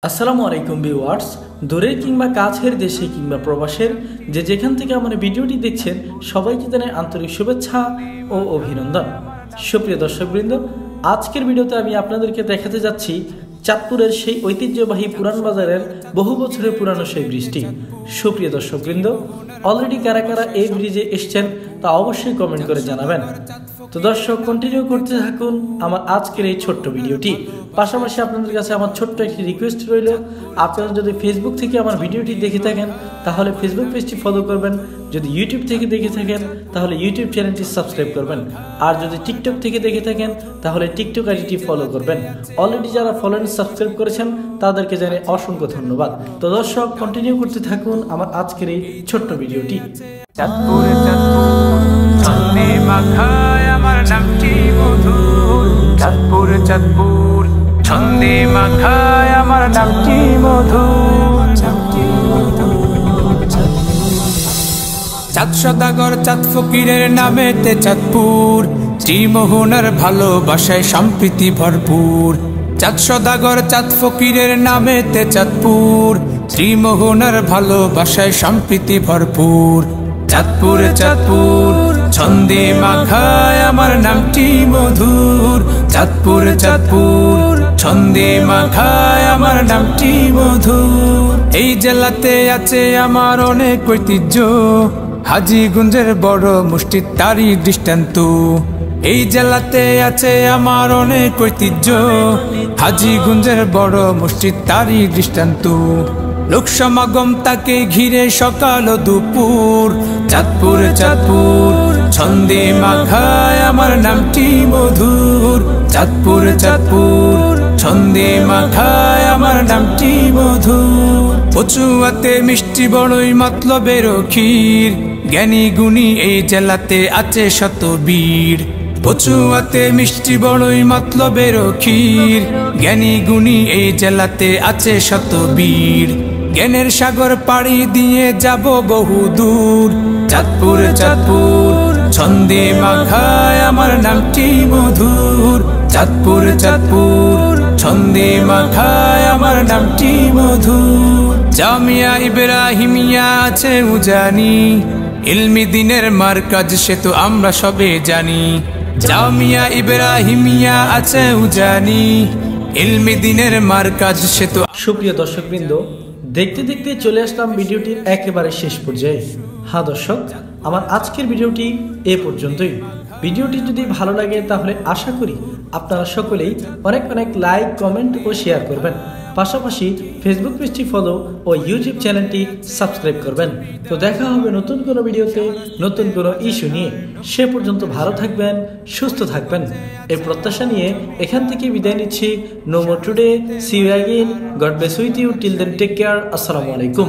আসসালামু আলাইকুম ভিউয়ার্স, দূরের কিংবা কাছের দেশে কিংবা প্রবাসের যে যেখান থেকে আমার ভিডিওটি দেখছেন সবাইকে জানাই আন্তরিক শুভেচ্ছা ও অভিনন্দন। সুপ্রিয় দর্শকবৃন্দ, আজকের ভিডিওতে আমি আপনাদেরকে দেখাতে যাচ্ছি চাঁদপুরের সেই ঐতিহ্যবাহী পুরান বাজারের বহু বছরের পুরানো সেই ব্রিজটি। সুপ্রিয় দর্শকবৃন্দ, অলরেডি কারা কারা এই ব্রিজে এসছেন তা অবশ্যই কমেন্ট করে জানাবেন। তো দর্শক, কন্টিনিউ করতে থাকুন আমার আজকের এই ছোট্ট ভিডিওটি। পাশাপাশি আপনাদের কাছে আমার ছোট্ট একটি রিকোয়েস্ট রইল, আপনারা যদি ফেসবুক থেকে আমার ভিডিওটি দেখে থাকেন তাহলে ফেসবুক পেজটি ফলো করবেন, যদি ইউটিউব থেকে দেখে থাকেন তাহলে ইউটিউব চ্যানেলটি সাবস্ক্রাইব করবেন, আর যদি টিকটক থেকে দেখে থাকেন তাহলে টিকটক আইডিটি ফলো করবেন। অলরেডি যারা ফলো এন্ড সাবস্ক্রাইব করেছেন তাদেরকে জানাই অসংখ্য ধন্যবাদ। তো দর্শক, কন্টিনিউ করতে থাকুন আমার আজকের এই ছোট্ট ভিডিওটি। চাঁদপুরে চাঁদপুর ছন্দে মাখায় আমার নামটি মধুর। চাঁদপুরে চাঁদপুর ছন্দে মাখায় আমার নামটি মধুর। চাঁদ সদাগর চাঁদ ফকিরের নামেতে চাঁদপুর, ত্রিমোহনার ভালোবাসায় সম্প্রীতি ভরপুর। চাঁদ সদাগর চাঁদ ফকিরের নামেতে চাঁদপুর, ত্রিমোহনার ভালোবাসায় সম্প্রীতি ভরপুর। চাঁদপুরে চাঁদপুর ছন্দে মাখায় আমার নামটি মধুর। চাঁদপুরে চাঁদপুর ছন্দে মাখায় আমার নামটি মধুর। এই জেলাতে আছে আমার অনেক ঐতিহ্য, হাজীগঞ্জের বড় মুষ্টি তারই দৃষ্টান্ত। এই জেলাতে আছে আমার অনেক ঐতিহ্য, হাজীগঞ্জের বড় মুষ্টি তারই দৃষ্টান্ত। লোক সমাগম তাকে ঘিরে সকাল ও দুপুর। চাঁদপুরে চাঁদপুর ছন্দে মাখায় আমার নামটি মধুর। চাঁদপুরে চাঁদপুর ছন্দে মাখায় আমার নামটি মধুর। পচুয়াতে মিষ্টি বড়ই মতলবের ক্ষীর, জ্ঞানী গুণী এই জেলাতে আছে শত বীর। পচুয়াতে মিষ্টি বড়ই মতলবের ক্ষীর, জ্ঞানী গুণী এই জেলাতে আছে শত বীর। জ্ঞানের সাগর পাড়ি দিয়ে যাব বহু দূর। চাঁদপুরে চাঁদপুর ছন্দে মাখায় আমার নামটি মধুর। চাঁদপুরে চাঁদপুর ছন্দে মাখায় আমার নামটি মধুর। জামিয়া ইব্রাহিমিয়া আছে উজানি, ইলমি দিনের মারকাজ সে তো আমরা সবে জানি। জামিয়া ইব্রাহিমিয়া আছে উজানি, ইলমি দিনের মারকাজ সে তো। সুপ্রিয় দর্শকবৃন্দ, দেখতে দেখতে চলে আসলাম ভিডিওটির একেবারে শেষ পর্যায়ে। হ্যাঁ দর্শক, আমার আজকের ভিডিওটি এ পর্যন্তই। ভিডিওটি যদি ভালো লাগে তাহলে আশা করি আপনারা সকলেই অনেক অনেক লাইক, কমেন্ট ও শেয়ার করবেন। পাশাপাশি ফেসবুক পেজটি ফলো ও ইউটিউব চ্যানেলটি সাবস্ক্রাইব করবেন। তো দেখা হবে নতুন কোনো ভিডিওতে নতুন কোনো ইস্যু নিয়ে। সে পর্যন্ত ভালো থাকবেন, সুস্থ থাকবেন এই প্রত্যাশা নিয়ে এখান থেকে বিদায় নিচ্ছি। No more today, see you again, God bless with you, till then take care, আসসালামু আলাইকুম।